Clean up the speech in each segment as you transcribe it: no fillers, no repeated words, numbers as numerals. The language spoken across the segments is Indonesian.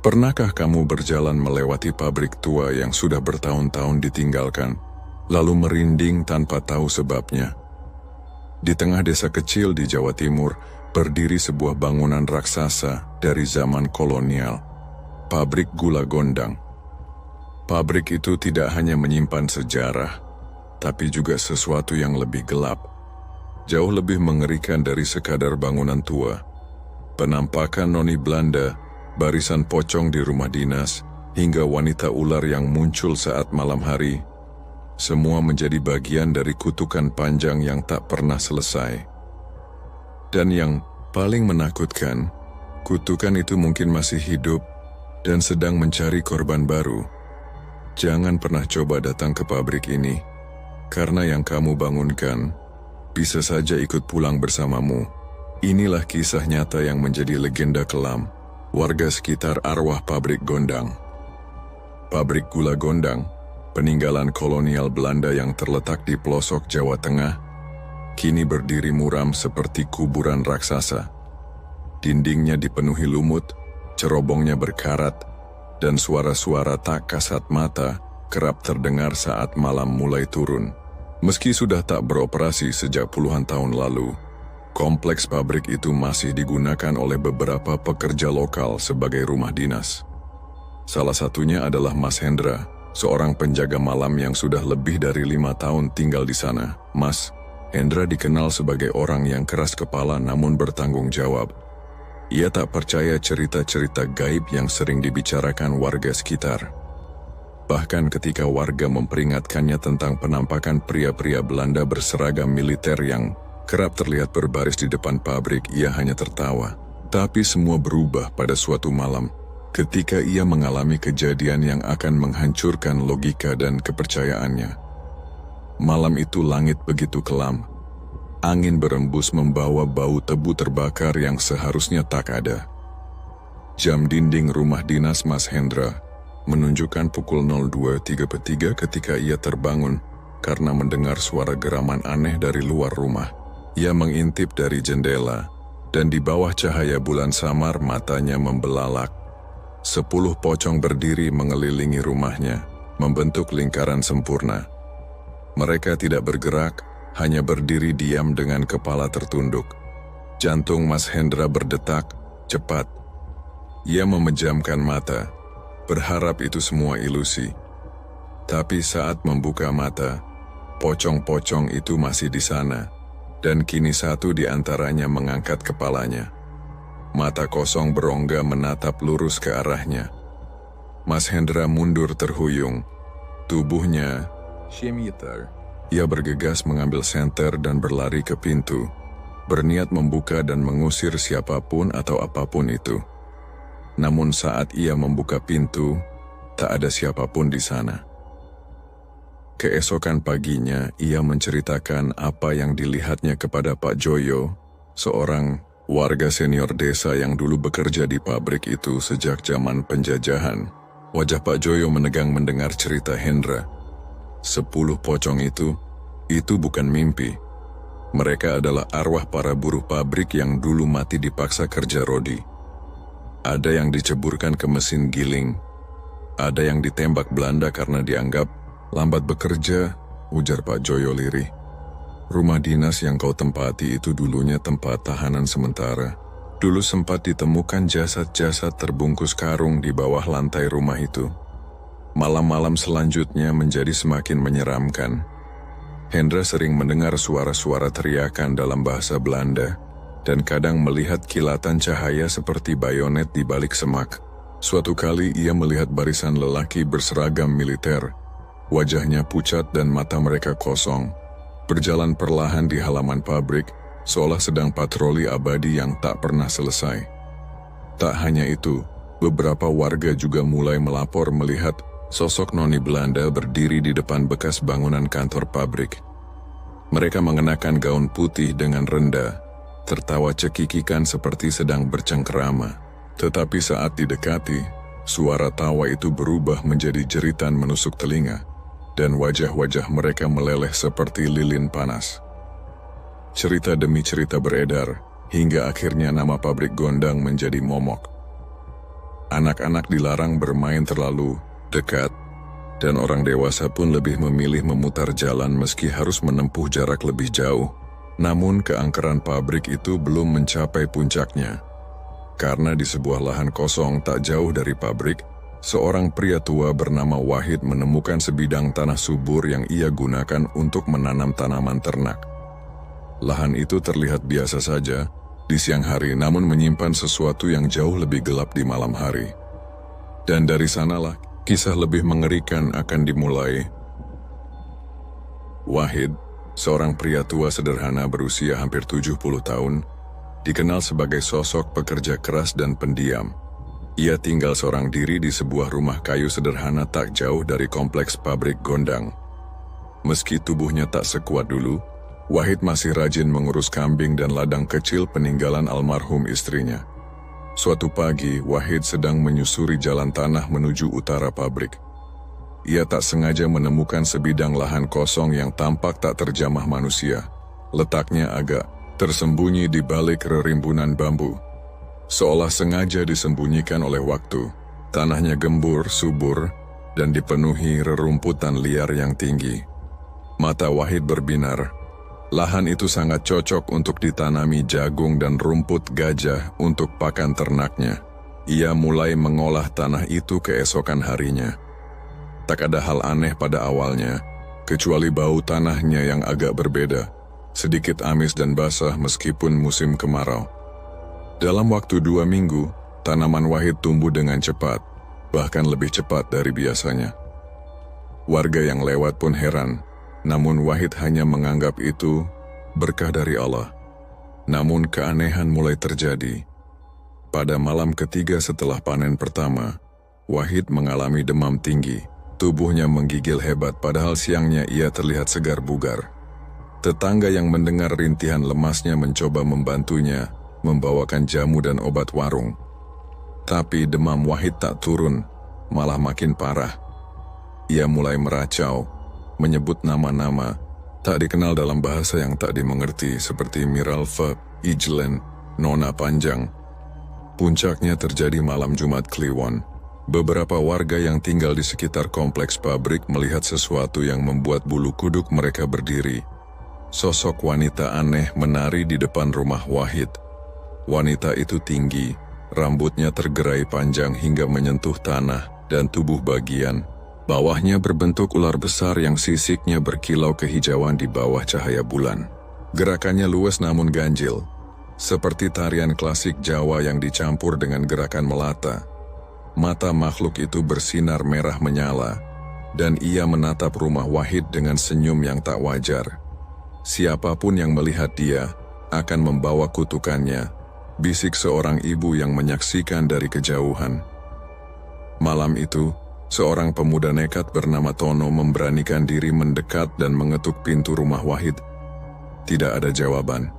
Pernahkah kamu berjalan melewati pabrik tua yang sudah bertahun-tahun ditinggalkan, lalu merinding tanpa tahu sebabnya? Di tengah desa kecil di Jawa Timur, berdiri sebuah bangunan raksasa dari zaman kolonial, pabrik gula Gondang. Pabrik itu tidak hanya menyimpan sejarah, tapi juga sesuatu yang lebih gelap, jauh lebih mengerikan dari sekadar bangunan tua. Penampakan noni Belanda, barisan pocong di rumah dinas, hingga wanita ular yang muncul saat malam hari, semua menjadi bagian dari kutukan panjang yang tak pernah selesai. Dan yang paling menakutkan, kutukan itu mungkin masih hidup dan sedang mencari korban baru. Jangan pernah coba datang ke pabrik ini, karena yang kamu bangunkan bisa saja ikut pulang bersamamu. Inilah kisah nyata yang menjadi legenda kelam warga sekitar arwah pabrik Gondang. Pabrik gula Gondang, peninggalan kolonial Belanda yang terletak di pelosok Jawa Tengah, kini berdiri muram seperti kuburan raksasa. Dindingnya dipenuhi lumut, cerobongnya berkarat, dan suara-suara tak kasat mata kerap terdengar saat malam mulai turun. Meski sudah tak beroperasi sejak puluhan tahun lalu, kompleks pabrik itu masih digunakan oleh beberapa pekerja lokal sebagai rumah dinas. Salah satunya adalah Mas Hendra, seorang penjaga malam yang sudah lebih dari 5 tahun tinggal di sana. Mas Hendra dikenal sebagai orang yang keras kepala namun bertanggung jawab. Ia tak percaya cerita-cerita gaib yang sering dibicarakan warga sekitar. Bahkan ketika warga memperingatkannya tentang penampakan pria-pria Belanda berseragam militer yang kerap terlihat berbaris di depan pabrik, ia hanya tertawa. Tapi semua berubah pada suatu malam, ketika ia mengalami kejadian yang akan menghancurkan logika dan kepercayaannya. Malam itu langit begitu kelam. Angin berembus membawa bau tebu terbakar yang seharusnya tak ada. Jam dinding rumah dinas Mas Hendra menunjukkan pukul 02.33 ketika ia terbangun karena mendengar suara geraman aneh dari luar rumah. Ia mengintip dari jendela, dan di bawah cahaya bulan samar matanya membelalak. 10 pocong berdiri mengelilingi rumahnya, membentuk lingkaran sempurna. Mereka tidak bergerak, hanya berdiri diam dengan kepala tertunduk. Jantung Mas Hendra berdetak cepat. Ia memejamkan mata, berharap itu semua ilusi. Tapi saat membuka mata, pocong-pocong itu masih di sana. Dan kini satu di antaranya mengangkat kepalanya. Mata kosong berongga menatap lurus ke arahnya. Mas Hendra mundur terhuyung. Tubuhnya shimiter. Ia bergegas mengambil senter dan berlari ke pintu, berniat membuka dan mengusir siapapun atau apapun itu. Namun saat ia membuka pintu, tak ada siapapun di sana. Keesokan paginya, ia menceritakan apa yang dilihatnya kepada Pak Joyo, seorang warga senior desa yang dulu bekerja di pabrik itu sejak zaman penjajahan. Wajah Pak Joyo menegang mendengar cerita Hendra. 10 pocong itu bukan mimpi. Mereka adalah arwah para buruh pabrik yang dulu mati dipaksa kerja rodi. Ada yang diceburkan ke mesin giling, ada yang ditembak Belanda karena dianggap lambat bekerja, ujar Pak Joyo lirih. Rumah dinas yang kau tempati itu dulunya tempat tahanan sementara. Dulu sempat ditemukan jasad-jasad terbungkus karung di bawah lantai rumah itu. Malam-malam selanjutnya menjadi semakin menyeramkan. Hendra sering mendengar suara-suara teriakan dalam bahasa Belanda, dan kadang melihat kilatan cahaya seperti bayonet di balik semak. Suatu kali ia melihat barisan lelaki berseragam militer. Wajahnya pucat dan mata mereka kosong, berjalan perlahan di halaman pabrik, seolah sedang patroli abadi yang tak pernah selesai. Tak hanya itu, beberapa warga juga mulai melapor melihat sosok noni Belanda berdiri di depan bekas bangunan kantor pabrik. Mereka mengenakan gaun putih dengan rendah, tertawa cekikikan seperti sedang bercengkerama. Tetapi saat didekati, suara tawa itu berubah menjadi jeritan menusuk telinga, dan wajah-wajah mereka meleleh seperti lilin panas. Cerita demi cerita beredar, hingga akhirnya nama pabrik Gondang menjadi momok. Anak-anak dilarang bermain terlalu dekat, dan orang dewasa pun lebih memilih memutar jalan meski harus menempuh jarak lebih jauh. Namun keangkeran pabrik itu belum mencapai puncaknya. Karena di sebuah lahan kosong tak jauh dari pabrik, seorang pria tua bernama Wahid menemukan sebidang tanah subur yang ia gunakan untuk menanam tanaman ternak. Lahan itu terlihat biasa saja di siang hari, namun menyimpan sesuatu yang jauh lebih gelap di malam hari. Dan dari sanalah kisah lebih mengerikan akan dimulai. Wahid, seorang pria tua sederhana berusia hampir 70 tahun, dikenal sebagai sosok pekerja keras dan pendiam. Ia tinggal seorang diri di sebuah rumah kayu sederhana tak jauh dari kompleks pabrik Gondang. Meski tubuhnya tak sekuat dulu, Wahid masih rajin mengurus kambing dan ladang kecil peninggalan almarhum istrinya. Suatu pagi, Wahid sedang menyusuri jalan tanah menuju utara pabrik. Ia tak sengaja menemukan sebidang lahan kosong yang tampak tak terjamah manusia. Letaknya agak tersembunyi di balik rerimbunan bambu. Seolah sengaja disembunyikan oleh waktu. Tanahnya gembur, subur, dan dipenuhi rerumputan liar yang tinggi. Mata Wahid berbinar. Lahan itu sangat cocok untuk ditanami jagung dan rumput gajah untuk pakan ternaknya. Ia mulai mengolah tanah itu keesokan harinya. Tak ada hal aneh pada awalnya, kecuali bau tanahnya yang agak berbeda, sedikit amis dan basah meskipun musim kemarau. Dalam waktu 2 minggu, tanaman Wahid tumbuh dengan cepat, bahkan lebih cepat dari biasanya. Warga yang lewat pun heran, namun Wahid hanya menganggap itu berkah dari Allah. Namun keanehan mulai terjadi. Pada malam ketiga setelah panen pertama, Wahid mengalami demam tinggi. Tubuhnya menggigil hebat padahal siangnya ia terlihat segar bugar. Tetangga yang mendengar rintihan lemasnya mencoba membantunya, membawakan jamu dan obat warung. Tapi demam Wahid tak turun, malah makin parah. Ia mulai meracau, menyebut nama-nama tak dikenal dalam bahasa yang tak dimengerti seperti Miralfa, Ijlen, Nona Panjang. Puncaknya terjadi malam Jumat Kliwon. Beberapa warga yang tinggal di sekitar kompleks pabrik melihat sesuatu yang membuat bulu kuduk mereka berdiri. Sosok wanita aneh menari di depan rumah Wahid. Wanita itu tinggi, rambutnya tergerai panjang hingga menyentuh tanah dan tubuh bagian bawahnya berbentuk ular besar yang sisiknya berkilau kehijauan di bawah cahaya bulan. Gerakannya luas namun ganjil, seperti tarian klasik Jawa yang dicampur dengan gerakan melata. Mata makhluk itu bersinar merah menyala, dan ia menatap rumah Wahid dengan senyum yang tak wajar. Siapapun yang melihat dia akan membawa kutukannya, bisik seorang ibu yang menyaksikan dari kejauhan. Malam itu, seorang pemuda nekat bernama Tono memberanikan diri mendekat dan mengetuk pintu rumah Wahid. Tidak ada jawaban.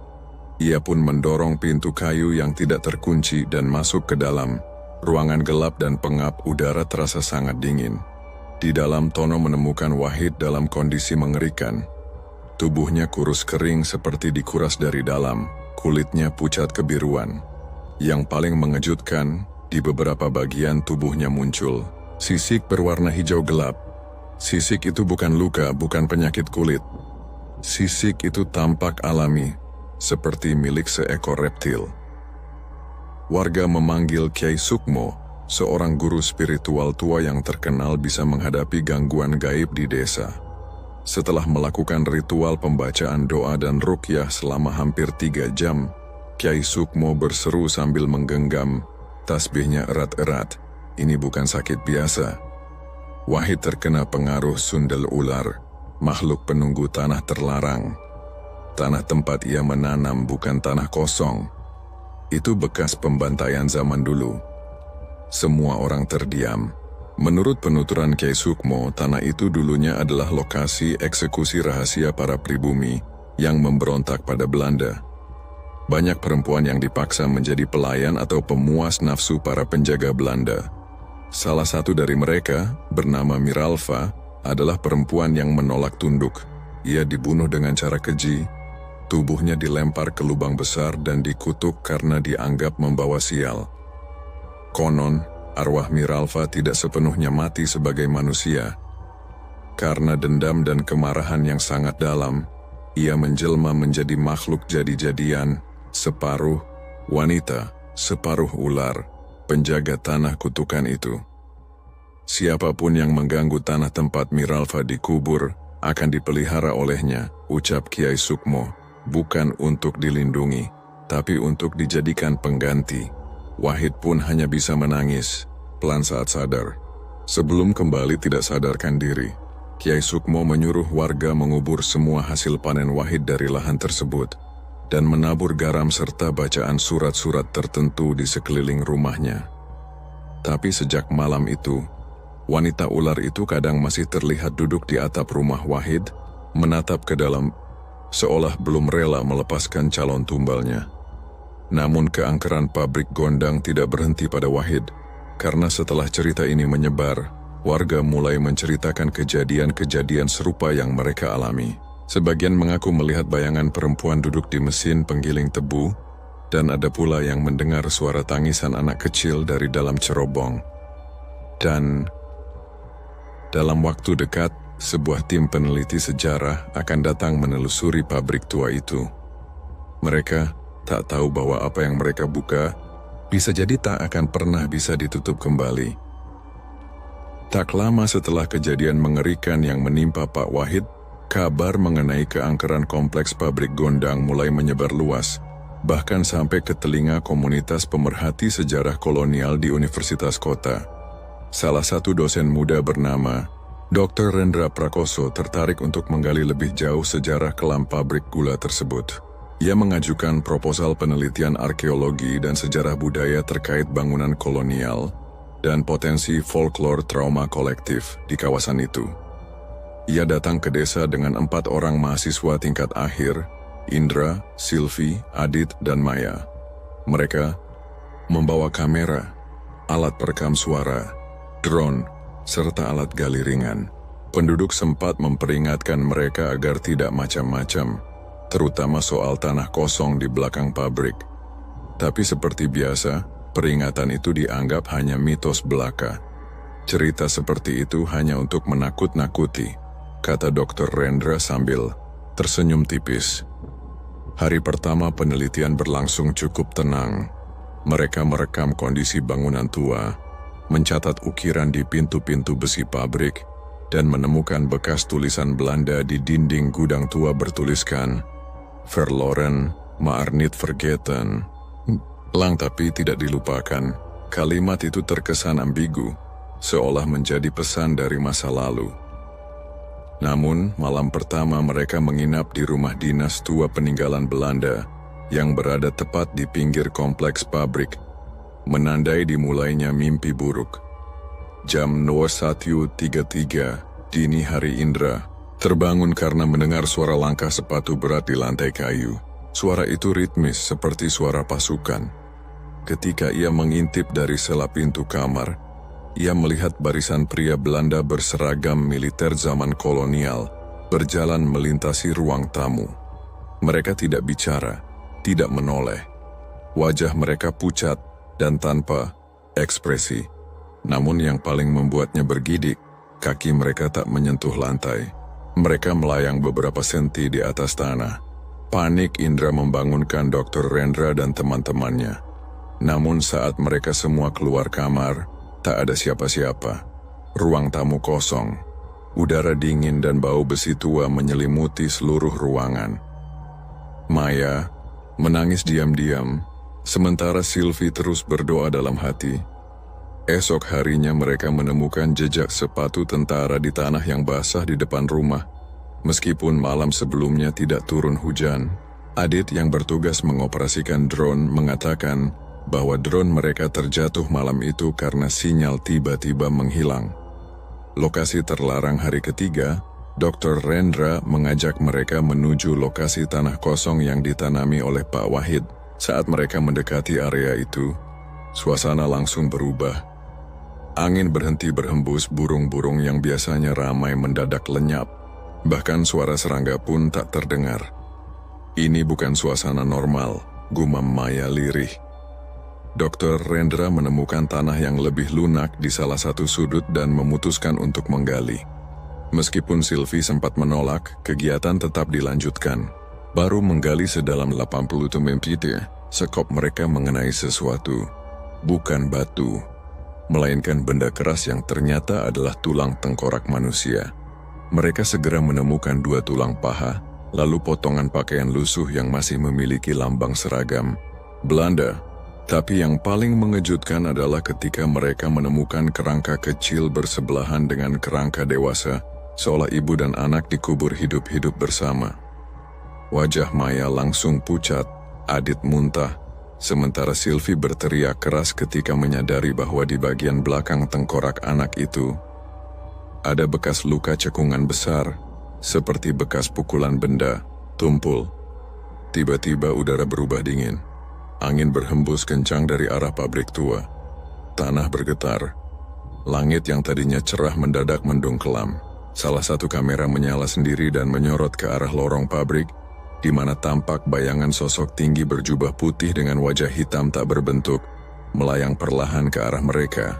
Ia pun mendorong pintu kayu yang tidak terkunci dan masuk ke dalam. Ruangan gelap dan pengap, udara terasa sangat dingin. Di dalam, Tono menemukan Wahid dalam kondisi mengerikan. Tubuhnya kurus kering seperti dikuras dari dalam, kulitnya pucat kebiruan. Yang paling mengejutkan, di beberapa bagian tubuhnya muncul sisik berwarna hijau gelap. Sisik itu bukan luka, bukan penyakit kulit. Sisik itu tampak alami, seperti milik seekor reptil. Warga memanggil Kyai Sukmo, seorang guru spiritual tua yang terkenal bisa menghadapi gangguan gaib di desa. Setelah melakukan ritual pembacaan doa dan ruqyah selama hampir 3 jam, Kyai Sukmo berseru sambil menggenggam tasbihnya erat-erat. Ini bukan sakit biasa. Wahid terkena pengaruh sundel ular, makhluk penunggu tanah terlarang. Tanah tempat ia menanam bukan tanah kosong. Itu bekas pembantaian zaman dulu. Semua orang terdiam. Menurut penuturan Kyai Sukmo, tanah itu dulunya adalah lokasi eksekusi rahasia para pribumi yang memberontak pada Belanda. Banyak perempuan yang dipaksa menjadi pelayan atau pemuas nafsu para penjaga Belanda. Salah satu dari mereka, bernama Miralfa, adalah perempuan yang menolak tunduk. Ia dibunuh dengan cara keji, tubuhnya dilempar ke lubang besar dan dikutuk karena dianggap membawa sial. Konon, arwah Miralfa tidak sepenuhnya mati sebagai manusia. Karena dendam dan kemarahan yang sangat dalam, ia menjelma menjadi makhluk jadi-jadian, separuh wanita, separuh ular, penjaga tanah kutukan itu. Siapapun yang mengganggu tanah tempat Miralfa dikubur, akan dipelihara olehnya, ucap Kiai Sukmo, bukan untuk dilindungi, tapi untuk dijadikan pengganti. Wahid pun hanya bisa menangis, pelan saat sadar. Sebelum kembali tidak sadarkan diri, Kiai Sukmo menyuruh warga mengubur semua hasil panen Wahid dari lahan tersebut, dan menabur garam serta bacaan surat-surat tertentu di sekeliling rumahnya. Tapi sejak malam itu, wanita ular itu kadang masih terlihat duduk di atap rumah Wahid, menatap ke dalam, seolah belum rela melepaskan calon tumbalnya. Namun keangkeran pabrik gondang tidak berhenti pada Wahid, karena setelah cerita ini menyebar, warga mulai menceritakan kejadian-kejadian serupa yang mereka alami. Sebagian mengaku melihat bayangan perempuan duduk di mesin penggiling tebu, dan ada pula yang mendengar suara tangisan anak kecil dari dalam cerobong. Dan dalam waktu dekat, sebuah tim peneliti sejarah akan datang menelusuri pabrik tua itu. Mereka tak tahu bahwa apa yang mereka buka bisa jadi tak akan pernah bisa ditutup kembali. Tak lama setelah kejadian mengerikan yang menimpa Pak Wahid, kabar mengenai keangkeran kompleks pabrik gondang mulai menyebar luas, bahkan sampai ke telinga komunitas pemerhati sejarah kolonial di Universitas Kota. Salah satu dosen muda bernama Dr. Rendra Prakoso tertarik untuk menggali lebih jauh sejarah kelam pabrik gula tersebut. Ia mengajukan proposal penelitian arkeologi dan sejarah budaya terkait bangunan kolonial dan potensi folklore trauma kolektif di kawasan itu. Ia datang ke desa dengan 4 orang mahasiswa tingkat akhir, Indra, Silvi, Adit, dan Maya. Mereka membawa kamera, alat perekam suara, drone, serta alat gali ringan. Penduduk sempat memperingatkan mereka agar tidak macam-macam, terutama soal tanah kosong di belakang pabrik. Tapi seperti biasa, peringatan itu dianggap hanya mitos belaka. Cerita seperti itu hanya untuk menakut-nakuti, kata Dr. Rendra sambil tersenyum tipis. Hari pertama penelitian berlangsung cukup tenang. Mereka merekam kondisi bangunan tua, mencatat ukiran di pintu-pintu besi pabrik, dan menemukan bekas tulisan Belanda di dinding gudang tua bertuliskan Verloren, maar niet vergeten. Lang tapi tidak dilupakan. Kalimat itu terkesan ambigu, seolah menjadi pesan dari masa lalu. Namun, malam pertama mereka menginap di rumah dinas tua peninggalan Belanda yang berada tepat di pinggir kompleks pabrik, menandai dimulainya mimpi buruk. Jam 01.33 dini hari Indra terbangun karena mendengar suara langkah sepatu berat di lantai kayu. Suara itu ritmis seperti suara pasukan. Ketika ia mengintip dari sela pintu kamar, ia melihat barisan pria Belanda berseragam militer zaman kolonial berjalan melintasi ruang tamu. Mereka tidak bicara, tidak menoleh. Wajah mereka pucat dan tanpa ekspresi. Namun yang paling membuatnya bergidik, kaki mereka tak menyentuh lantai. Mereka melayang beberapa senti di atas tanah. Panik Indra membangunkan Dr. Rendra dan teman-temannya. Namun saat mereka semua keluar kamar, tak ada siapa-siapa. Ruang tamu kosong. Udara dingin dan bau besi tua menyelimuti seluruh ruangan. Maya menangis diam-diam, sementara Silvi terus berdoa dalam hati. Esok harinya mereka menemukan jejak sepatu tentara di tanah yang basah di depan rumah. Meskipun malam sebelumnya tidak turun hujan, Adit yang bertugas mengoperasikan drone mengatakan bahwa drone mereka terjatuh malam itu karena sinyal tiba-tiba menghilang. Lokasi terlarang hari ketiga, Dr. Rendra mengajak mereka menuju lokasi tanah kosong yang ditanami oleh Pak Wahid. Saat mereka mendekati area itu, suasana langsung berubah. Angin berhenti berhembus, burung-burung yang biasanya ramai mendadak lenyap. Bahkan suara serangga pun tak terdengar. Ini bukan suasana normal, gumam Maya lirih. Dr. Rendra menemukan tanah yang lebih lunak di salah satu sudut dan memutuskan untuk menggali. Meskipun Sylvie sempat menolak, kegiatan tetap dilanjutkan. Baru menggali sedalam 80 meter, sekop mereka mengenai sesuatu. Bukan batu, melainkan benda keras yang ternyata adalah tulang tengkorak manusia. Mereka segera menemukan 2 tulang paha, lalu potongan pakaian lusuh yang masih memiliki lambang seragam Belanda. Tapi yang paling mengejutkan adalah ketika mereka menemukan kerangka kecil bersebelahan dengan kerangka dewasa, seolah ibu dan anak dikubur hidup-hidup bersama. Wajah Maya langsung pucat, Adit muntah, sementara Sylvie berteriak keras ketika menyadari bahwa di bagian belakang tengkorak anak itu ada bekas luka cekungan besar, seperti bekas pukulan benda, tumpul. Tiba-tiba udara berubah dingin. Angin berhembus kencang dari arah pabrik tua. Tanah bergetar. Langit yang tadinya cerah mendadak mendung kelam. Salah satu kamera menyala sendiri dan menyorot ke arah lorong pabrik, di mana tampak bayangan sosok tinggi berjubah putih dengan wajah hitam tak berbentuk, melayang perlahan ke arah mereka.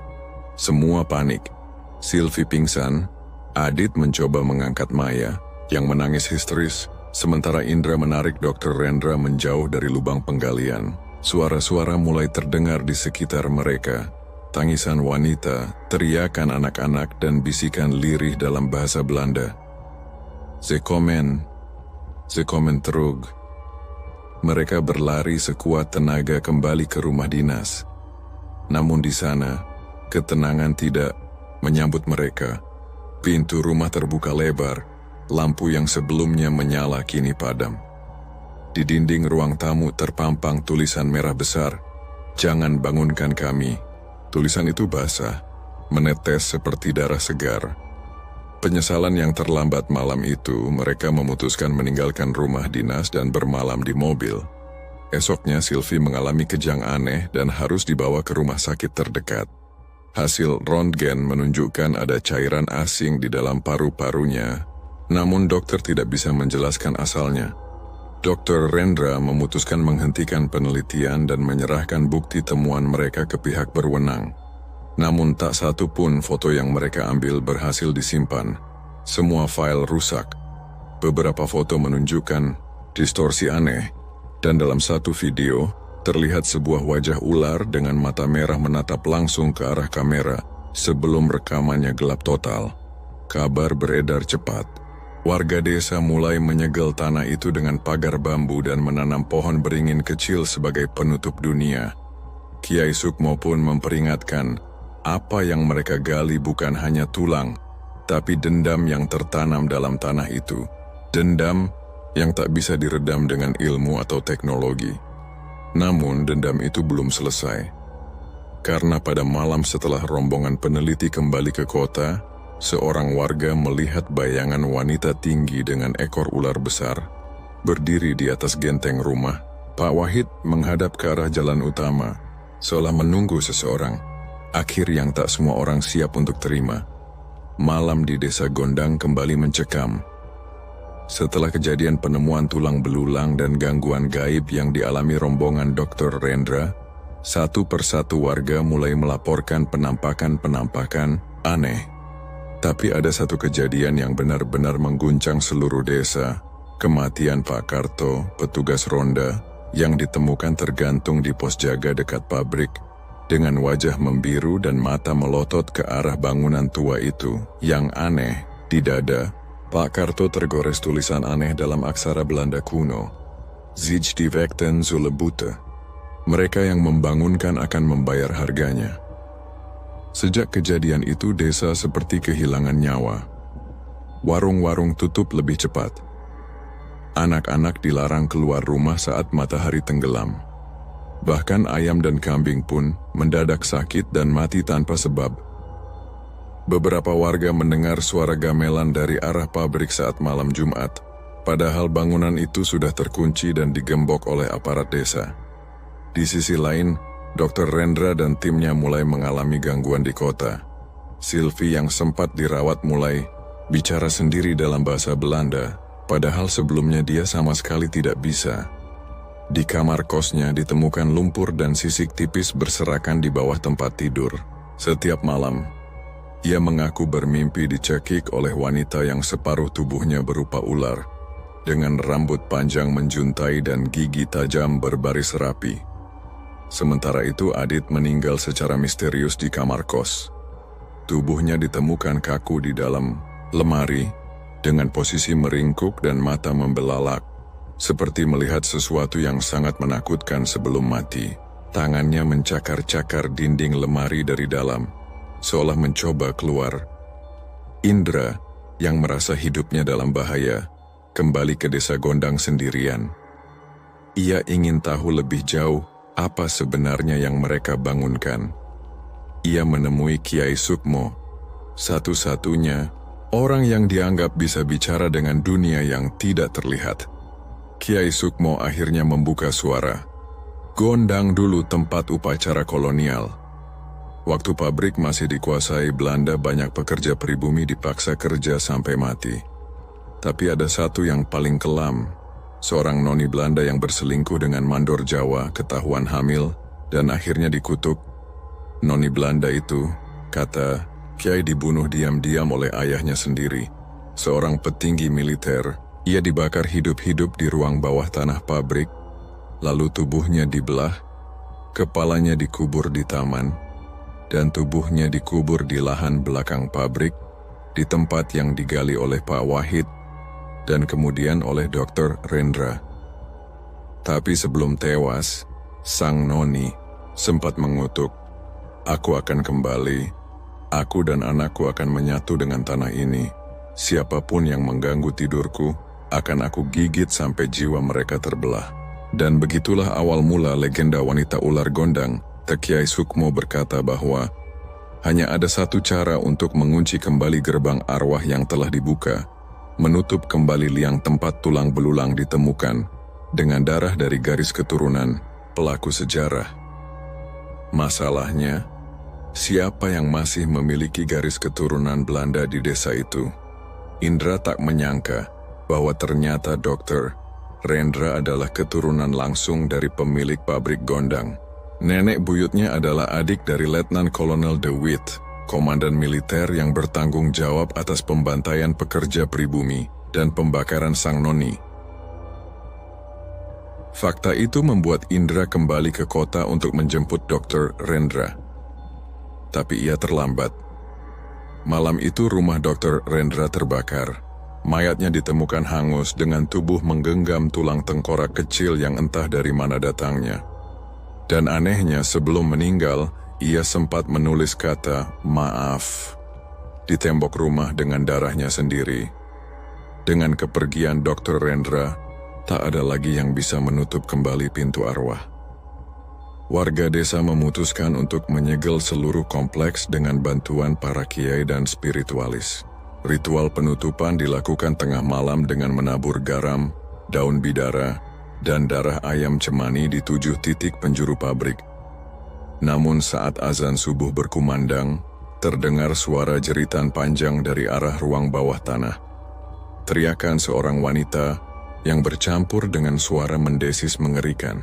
Semua panik. Sylvie pingsan. Adit mencoba mengangkat Maya, yang menangis histeris, sementara Indra menarik Dr. Rendra menjauh dari lubang penggalian. Suara-suara mulai terdengar di sekitar mereka. Tangisan wanita, teriakan anak-anak, dan bisikan lirih dalam bahasa Belanda. Ze komen terug. Mereka berlari sekuat tenaga kembali ke rumah dinas. Namun di sana, ketenangan tidak menyambut mereka. Pintu rumah terbuka lebar, lampu yang sebelumnya menyala kini padam. Di dinding ruang tamu terpampang tulisan merah besar, "Jangan bangunkan kami." Tulisan itu basah, menetes seperti darah segar. Penyesalan yang terlambat malam itu, mereka memutuskan meninggalkan rumah dinas dan bermalam di mobil. Esoknya Sylvie mengalami kejang aneh dan harus dibawa ke rumah sakit terdekat. Hasil röntgen menunjukkan ada cairan asing di dalam paru-parunya, namun dokter tidak bisa menjelaskan asalnya. Dr. Rendra memutuskan menghentikan penelitian dan menyerahkan bukti temuan mereka ke pihak berwenang. Namun tak satu pun foto yang mereka ambil berhasil disimpan. Semua file rusak. Beberapa foto menunjukkan distorsi aneh, dan dalam satu video, terlihat sebuah wajah ular dengan mata merah menatap langsung ke arah kamera sebelum rekamannya gelap total. Kabar beredar cepat. Warga desa mulai menyegel tanah itu dengan pagar bambu dan menanam pohon beringin kecil sebagai penutup dunia. Kiai Sukmo pun memperingatkan, apa yang mereka gali bukan hanya tulang, tapi dendam yang tertanam dalam tanah itu. Dendam yang tak bisa diredam dengan ilmu atau teknologi. Namun dendam itu belum selesai. Karena pada malam setelah rombongan peneliti kembali ke kota, seorang warga melihat bayangan wanita tinggi dengan ekor ular besar berdiri di atas genteng rumah. Pak Wahid menghadap ke arah jalan utama, seolah menunggu seseorang. Akhir yang tak semua orang siap untuk terima. Malam di desa Gondang kembali mencekam. Setelah kejadian penemuan tulang belulang dan gangguan gaib yang dialami rombongan Dr. Rendra, satu persatu warga mulai melaporkan penampakan-penampakan aneh. Tapi ada satu kejadian yang benar-benar mengguncang seluruh desa. Kematian Pak Karto, petugas ronda, yang ditemukan tergantung di pos jaga dekat pabrik, dengan wajah membiru dan mata melotot ke arah bangunan tua itu. Yang aneh, di dada Pak Karto tergores tulisan aneh dalam aksara Belanda kuno. Zij die wekten zullen boeten. Mereka yang membangunkan akan membayar harganya. Sejak kejadian itu desa seperti kehilangan nyawa. Warung-warung tutup lebih cepat. Anak-anak dilarang keluar rumah saat matahari tenggelam. Bahkan ayam dan kambing pun mendadak sakit dan mati tanpa sebab. Beberapa warga mendengar suara gamelan dari arah pabrik saat malam Jumat, padahal bangunan itu sudah terkunci dan digembok oleh aparat desa. Di sisi lain, Dr. Rendra dan timnya mulai mengalami gangguan di kota. Sylvie yang sempat dirawat mulai bicara sendiri dalam bahasa Belanda, padahal sebelumnya dia sama sekali tidak bisa. Di kamar kosnya ditemukan lumpur dan sisik tipis berserakan di bawah tempat tidur. Setiap malam, ia mengaku bermimpi dicekik oleh wanita yang separuh tubuhnya berupa ular, dengan rambut panjang menjuntai dan gigi tajam berbaris rapi. Sementara itu Adit meninggal secara misterius di kamar kos. Tubuhnya ditemukan kaku di dalam lemari, dengan posisi meringkuk dan mata membelalak, seperti melihat sesuatu yang sangat menakutkan sebelum mati. Tangannya mencakar-cakar dinding lemari dari dalam, seolah mencoba keluar. Indra, yang merasa hidupnya dalam bahaya, kembali ke desa Gondang sendirian. Ia ingin tahu lebih jauh apa sebenarnya yang mereka bangunkan. Ia menemui Kiai Sukmo, satu-satunya orang yang dianggap bisa bicara dengan dunia yang tidak terlihat. Kiai Sukmo akhirnya membuka suara. Gondang dulu tempat upacara kolonial. Waktu pabrik masih dikuasai Belanda, banyak pekerja pribumi dipaksa kerja sampai mati. Tapi ada satu yang paling kelam, seorang noni Belanda yang berselingkuh dengan mandor Jawa, ketahuan hamil, dan akhirnya dikutuk. Noni Belanda itu, kata Kiai, dibunuh diam-diam oleh ayahnya sendiri, seorang petinggi militer. Ia dibakar hidup-hidup di ruang bawah tanah pabrik, lalu tubuhnya dibelah, kepalanya dikubur di taman, dan tubuhnya dikubur di lahan belakang pabrik, di tempat yang digali oleh Pak Wahid, dan kemudian oleh Dr. Rendra. Tapi sebelum tewas, sang noni sempat mengutuk, "Aku akan kembali, aku dan anakku akan menyatu dengan tanah ini. Siapapun yang mengganggu tidurku, akan aku gigit sampai jiwa mereka terbelah." Dan begitulah awal mula legenda wanita ular Gondang. Kiai Sukmo berkata bahwa hanya ada satu cara untuk mengunci kembali gerbang arwah yang telah dibuka, menutup kembali liang tempat tulang belulang ditemukan, dengan darah dari garis keturunan pelaku sejarah. Masalahnya, siapa yang masih memiliki garis keturunan Belanda di desa itu? Indra tak menyangka bahwa ternyata Dr. Rendra adalah keturunan langsung dari pemilik pabrik Gondang. Nenek buyutnya adalah adik dari Letnan Kolonel De Witt, komandan militer yang bertanggung jawab atas pembantaian pekerja pribumi dan pembakaran sang noni. Fakta itu membuat Indra kembali ke kota untuk menjemput Dr. Rendra. Tapi ia terlambat. Malam itu rumah Dr. Rendra terbakar. Mayatnya ditemukan hangus dengan tubuh menggenggam tulang tengkorak kecil yang entah dari mana datangnya. Dan anehnya, sebelum meninggal, ia sempat menulis kata "maaf" di tembok rumah dengan darahnya sendiri. Dengan kepergian Dr. Rendra, tak ada lagi yang bisa menutup kembali pintu arwah. Warga desa memutuskan untuk menyegel seluruh kompleks dengan bantuan para kiai dan spiritualis. Ritual penutupan dilakukan tengah malam dengan menabur garam, daun bidara, dan darah ayam cemani di 7 titik penjuru pabrik. Namun saat azan subuh berkumandang, terdengar suara jeritan panjang dari arah ruang bawah tanah. Teriakan seorang wanita yang bercampur dengan suara mendesis mengerikan.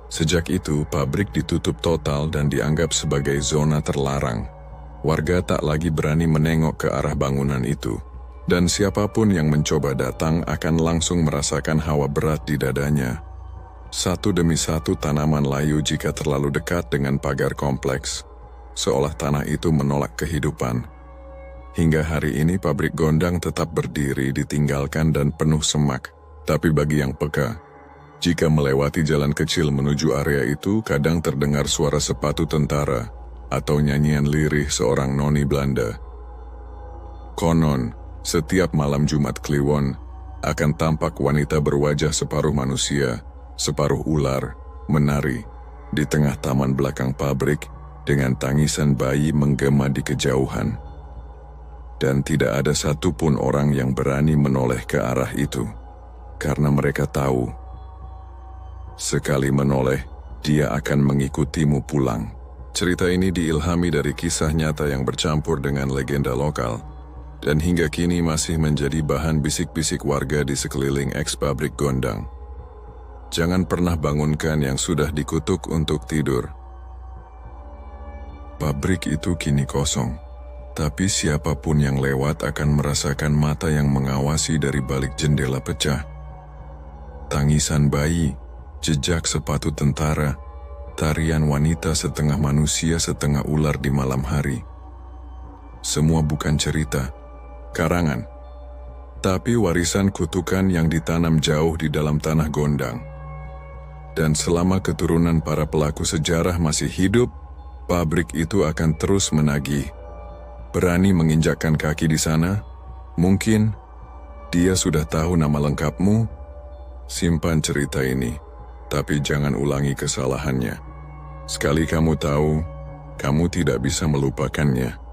Sejak itu, pabrik ditutup total dan dianggap sebagai zona terlarang. Warga tak lagi berani menengok ke arah bangunan itu, dan siapapun yang mencoba datang akan langsung merasakan hawa berat di dadanya. Satu demi satu tanaman layu jika terlalu dekat dengan pagar kompleks, seolah tanah itu menolak kehidupan. Hingga hari ini pabrik Gondang tetap berdiri, ditinggalkan dan penuh semak. Tapi bagi yang peka, jika melewati jalan kecil menuju area itu, kadang terdengar suara sepatu tentara atau nyanyian lirih seorang noni Belanda. Konon, setiap malam Jumat Kliwon akan tampak wanita berwajah separuh manusia, separuh ular, menari di tengah taman belakang pabrik dengan tangisan bayi menggema di kejauhan. Dan tidak ada satupun orang yang berani menoleh ke arah itu, karena mereka tahu, sekali menoleh, dia akan mengikutimu pulang. Cerita ini diilhami dari kisah nyata yang bercampur dengan legenda lokal, dan hingga kini masih menjadi bahan bisik-bisik warga di sekeliling eks pabrik Gondang. Jangan pernah bangunkan yang sudah dikutuk untuk tidur. Pabrik itu kini kosong, tapi siapapun yang lewat akan merasakan mata yang mengawasi dari balik jendela pecah. Tangisan bayi, jejak sepatu tentara, tarian wanita setengah manusia setengah ular di malam hari. Semua bukan cerita, karangan, tapi warisan kutukan yang ditanam jauh di dalam tanah Gondang. Dan selama keturunan para pelaku sejarah masih hidup, pabrik itu akan terus menagih. Berani menginjakkan kaki di sana? Mungkin dia sudah tahu nama lengkapmu. Simpan cerita ini, tapi jangan ulangi kesalahannya. Sekali kamu tahu, kamu tidak bisa melupakannya.